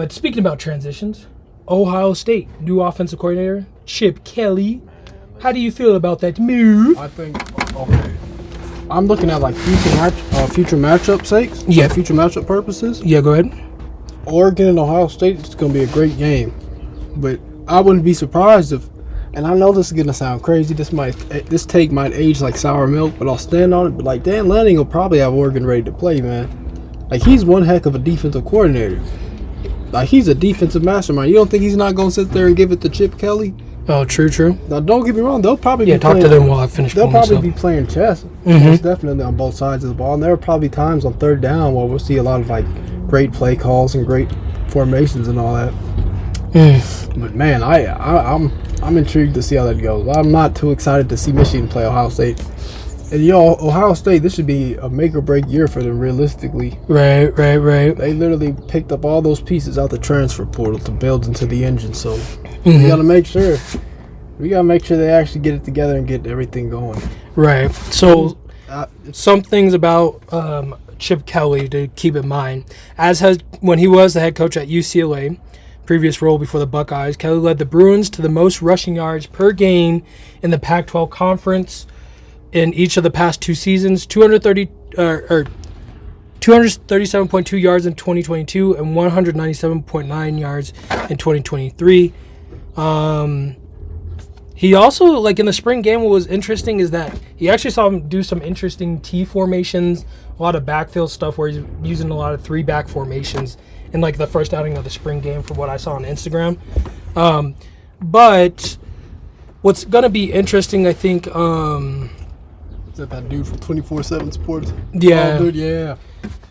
But speaking about transitions, Ohio State, new offensive coordinator, Chip Kelly. How do you feel about that move? I think, okay. I'm looking at like future matchup sakes. Yeah. Like future matchup purposes. Yeah, go ahead. Oregon and Ohio State is going to be a great game. But I wouldn't be surprised if, and I know this is going to sound crazy, this take might age like sour milk, but I'll stand on it. But like Dan Lanning will probably have Oregon ready to play, man. Like he's one heck of a defensive coordinator. Like, he's a defensive mastermind. You don't think he's not going to sit there and give it to Chip Kelly? Oh, true. Now, don't get me wrong. They'll probably be talk playing, to them while I finish. They'll probably be playing chess. Most definitely on both sides of the ball. And there are probably times on third down where we'll see a lot of, like, great play calls and great formations and all that. But, man, I'm intrigued to see how that goes. I'm not too excited to see Michigan play Ohio State. And, Ohio State, this should be a make-or-break year for them, realistically. Right. They literally picked up all those pieces out the transfer portal to build into the engine. So, we got to make sure. We got to make sure they actually get it together and get everything going. Right. So, some things about Chip Kelly to keep in mind. When he was the head coach at UCLA, previous role before the Buckeyes, Kelly led the Bruins to the most rushing yards per game in the Pac-12 conference. In each of the past two seasons, 237.2 yards in 2022 and 197.9 yards in 2023. He also, like in the spring game, what was interesting is that he actually saw him do some interesting T formations, a lot of backfield stuff where he's using a lot of 3-back formations in like the first outing of the spring game from what I saw on Instagram. But what's going to be interesting, I think... Is that dude from 24/7 Sports? Yeah. Oh, dude, yeah.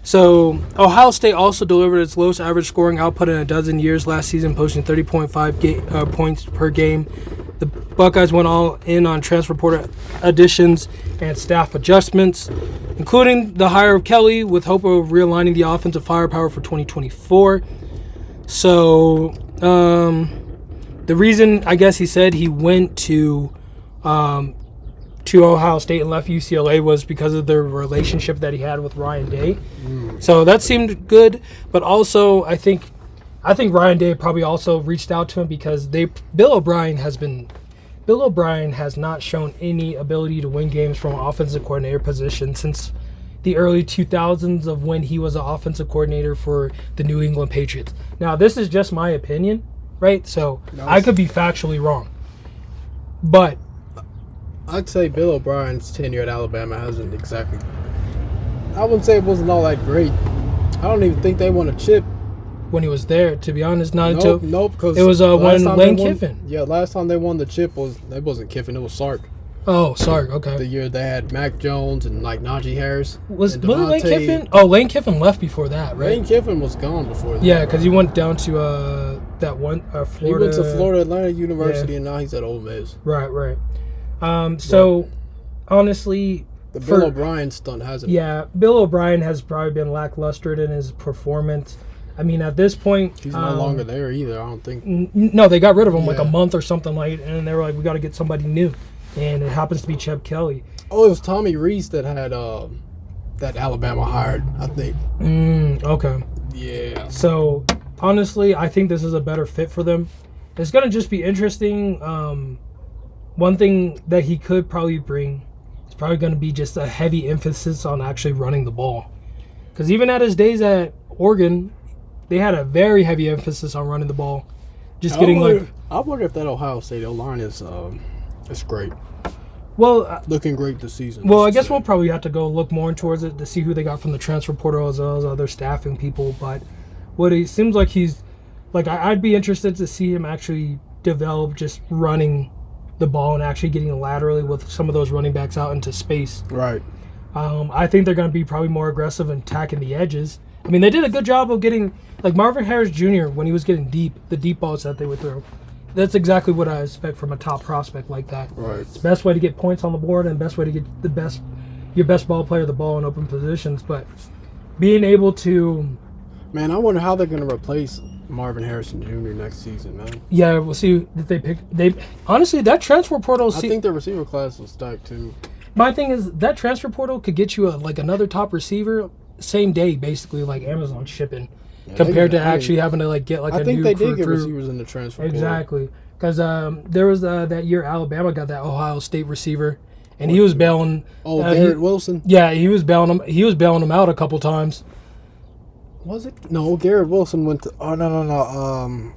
So, Ohio State also delivered its lowest average scoring output in a dozen years last season, posting 30.5 points per game. The Buckeyes went all in on transfer portal additions and staff adjustments, including the hire of Kelly with hope of realigning the offensive firepower for 2024. So, the reason, I guess he said he went to Ohio State and left UCLA was because of the relationship that he had with Ryan Day. So that seemed good, but also I think Ryan Day probably also reached out to him because Bill O'Brien has not shown any ability to win games from an offensive coordinator position since the early 2000s of when he was an offensive coordinator for the New England Patriots. Now, this is just my opinion, right? So I could be factually wrong, but I'd say Bill O'Brien's tenure at Alabama hasn't exactly... I wouldn't say it wasn't all that great. I don't even think they won a chip. When he was there, to be honest, Nope, because... It was when Lane Kiffin. Yeah, last time they won the chip it wasn't Kiffin, it was Sark. Oh, Sark, okay. The year they had Mac Jones and like Najee Harris. Was Lane Kiffin? Oh, Lane Kiffin left before that, right? Lane Kiffin was gone before that. Yeah, because he went down to that one Florida. He went to Florida Atlantic University, and now he's at Ole Miss. Right. So, honestly... The Bill O'Brien stunt hasn't... Yeah, Bill O'Brien has probably been lackluster in his performance. I mean, at this point... He's no longer there either, I don't think. No, they got rid of him like a month or something and they were like, we got to get somebody new. And it happens to be Chip Kelly. Oh, it was Tommy Rees that had that Alabama hired, I think. Okay. Yeah. So, honestly, I think this is a better fit for them. It's going to just be interesting. One thing that he could probably bring is probably going to be just a heavy emphasis on actually running the ball. Because even at his days at Oregon, they had a very heavy emphasis on running the ball. I wonder if that Ohio State O-line is great. Well, looking great this season. Well, I guess we'll probably have to go look more towards it to see who they got from the transfer portal as well as other staffing people. But what it seems like I'd be interested to see him actually develop just running the ball and actually getting laterally with some of those running backs out into space. Right. I think they're going to be probably more aggressive in attacking the edges. I mean, they did a good job of getting, like Marvin Harris Jr., when he was getting the deep balls that they would throw. That's exactly what I expect from a top prospect like that. Right. It's the best way to get points on the board and the best way to get your best ball player the ball in open positions. But being able to... Man, I wonder how they're going to replace Marvin Harrison Jr. next season, man. Yeah, we'll see if they pick... Honestly, that transfer portal... I think the receiver class will stack, too. My thing is, that transfer portal could get you another top receiver same day, basically, like Amazon shipping. compared to actually having to like get like I a think new they did get recruit. receivers in the transfer portal. Exactly, because there was that year Alabama got that Ohio State receiver, and he was bailing. Garrett Wilson. Yeah, he was bailing him. He was bailing him out a couple times. Was it? No, Garrett Wilson went to. Oh no.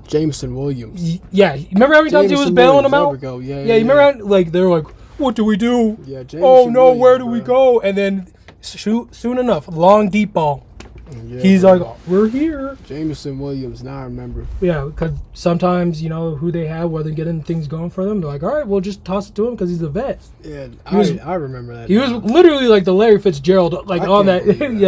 Jameson Williams. Yeah, remember how many times he was bailing him out? Yeah, you remember how, like they were like, "What do we do? Yeah, Jameson oh no, Williams, where do we go?" And then soon enough, long deep ball. Yeah, He's like, "We're here." Jameson Williams. Now I remember. Yeah, because sometimes who they have, where they're getting things going for them. They're like, "All right, we'll just toss it to him because he's a vet." Yeah, I remember that. He was literally like the Larry Fitzgerald, like on that,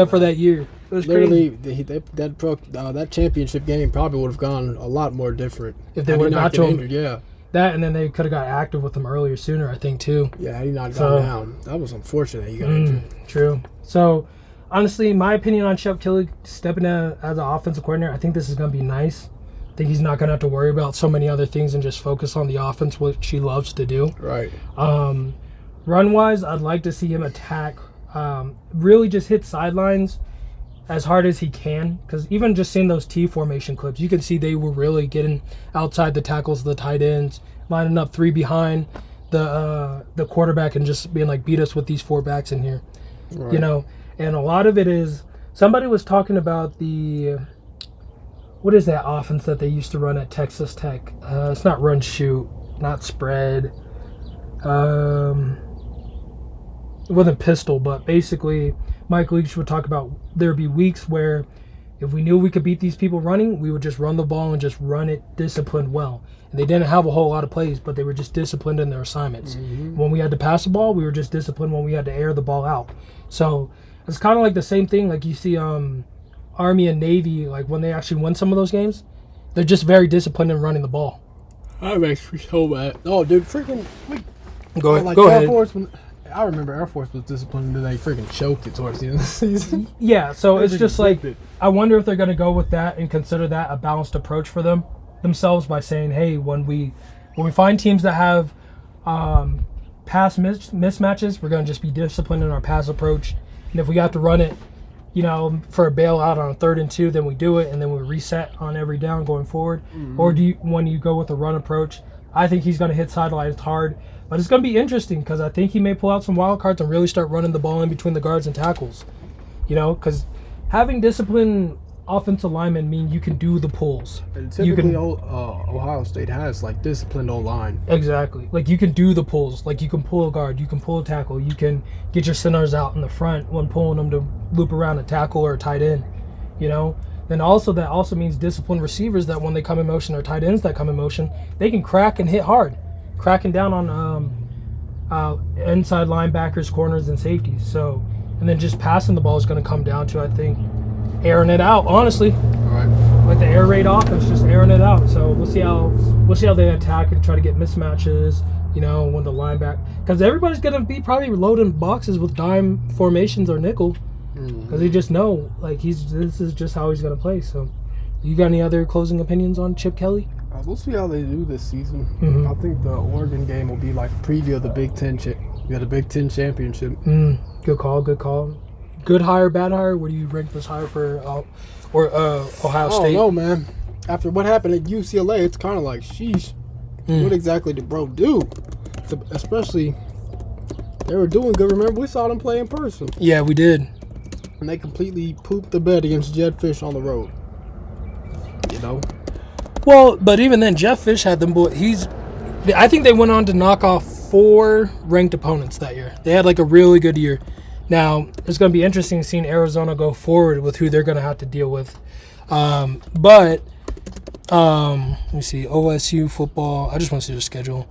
for that year. It was literally crazy. that championship game probably would have gone a lot more different If they would have got to him. injured. Yeah, that, and then they could have got active with him earlier, sooner, I think too. Yeah, had he not gone down, that was unfortunate. He got injured. True. So, honestly, my opinion on Chip Kelly stepping in as an offensive coordinator, I think this is going to be nice. I think he's not going to have to worry about so many other things and just focus on the offense, which he loves to do. Right. Run-wise, I'd like to see him attack, really just hit sidelines as hard as he can, because even just seeing those T formation clips, you can see they were really getting outside the tackles, the tight ends, lining up 3 behind the quarterback and just being like, beat us with these 4 backs in here. Right. And a lot of it is, somebody was talking about what is that offense that they used to run at Texas Tech? It's not run shoot, not spread. It wasn't pistol, but basically Mike Leach would talk about there'd be weeks where if we knew we could beat these people running, we would just run the ball and just run it disciplined well. And they didn't have a whole lot of plays, but they were just disciplined in their assignments. Mm-hmm. When we had to pass the ball, we were just disciplined when we had to air the ball out. So it's kind of like the same thing like you see Army and Navy, like when they actually win some of those games, they're just very disciplined in running the ball. That makes me so mad. Oh, dude, freaking... Go ahead. Like Go Air ahead. Force, I remember Air Force was disciplined and they freaking choked it towards the end of the season. Yeah, so it's just like, I wonder if they're going to go with that and consider that a balanced approach for themselves by saying, hey, when we find teams that have pass mismatches, we're going to just be disciplined in our pass approach. And if we have to run it, for a bailout on a 3rd and 2, then we do it, and then we reset on every down going forward. Mm-hmm. Or when you go with a run approach, I think he's going to hit sidelines hard. But it's going to be interesting because I think he may pull out some wild cards and really start running the ball in between the guards and tackles. Because having disciplined offensive linemen mean you can do the pulls. And typically Ohio State has like disciplined O-line. Exactly. Like you can do the pulls. Like you can pull a guard, you can pull a tackle, you can get your centers out in the front when pulling them to loop around a tackle or a tight end. Then also that also means disciplined receivers that when they come in motion or tight ends that come in motion, they can crack and hit hard. Cracking down on inside linebackers, corners, and safeties. So, and then just passing the ball is going to come down to, I think, airing it out. Honestly, all right. Like the air raid offense, just airing it out. So we'll see how they attack and try to get mismatches. When the linebacker, because everybody's going to be probably loading boxes with dime formations or nickel, because they just know like this is just how he's going to play. So, you got any other closing opinions on Chip Kelly? We'll see how they do this season. Mm-hmm. I think the Oregon game will be like a preview of the Big Ten. We got a Big Ten championship. Good call. Good hire, bad hire. Where do you rank this hire for Ohio State? I don't know, man. After what happened at UCLA, it's kind of like, sheesh. What exactly did bro do? Especially, they were doing good. Remember, we saw them play in person. Yeah, we did. And they completely pooped the bed against Jed Fish on the road. Well, but even then, Jeff Fish had them. I think they went on to knock off 4 ranked opponents that year. They had like a really good year. Now, it's going to be interesting seeing Arizona go forward with who they're going to have to deal with. Let me see, OSU football. I just want to see their schedule.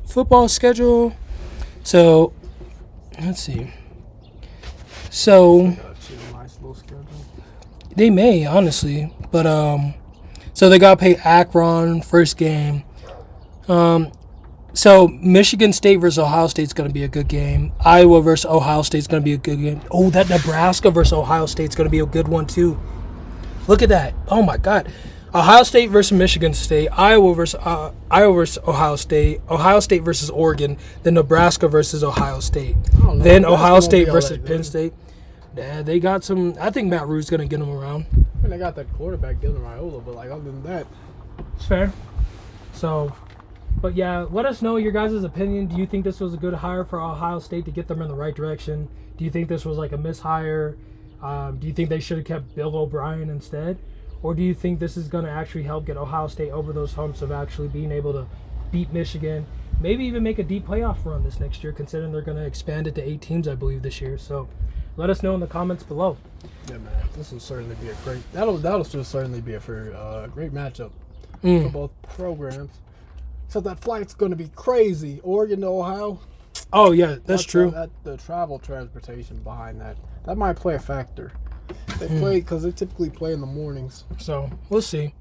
Football schedule. So, let's see. So, they may, honestly. But, so they got to pay Akron first game. So Michigan State versus Ohio State is going to be a good game. Iowa versus Ohio State is going to be a good game. Oh, that Nebraska versus Ohio State is going to be a good one, too. Look at that. Oh, my God. Ohio State versus Michigan State. Iowa versus Ohio State. Ohio State versus Oregon. Then Nebraska versus Ohio State. Then Ohio State versus Penn State. Yeah, they got some. I think Matt Rue's going to get him around. I mean, they got that quarterback, Dylan Raiola, but like other than that, It's fair. So, but yeah, let us know your guys' opinion. Do you think this was a good hire for Ohio State to get them in the right direction? Do you think this was like a mishire? Do you think they should have kept Bill O'Brien instead? Or do you think this is going to actually help get Ohio State over those humps of actually being able to beat Michigan, maybe even make a deep playoff run this next year, considering they're going to expand it to 8 teams, I believe, this year. So let us know in the comments below. yeah, man, this will certainly be a great. That'll just certainly be a great matchup for both programs. So that flight's going to be crazy. Oregon to Ohio. Oh, yeah, that's true. The travel transportation behind that might play a factor. They play because they typically play in the mornings. So we'll see.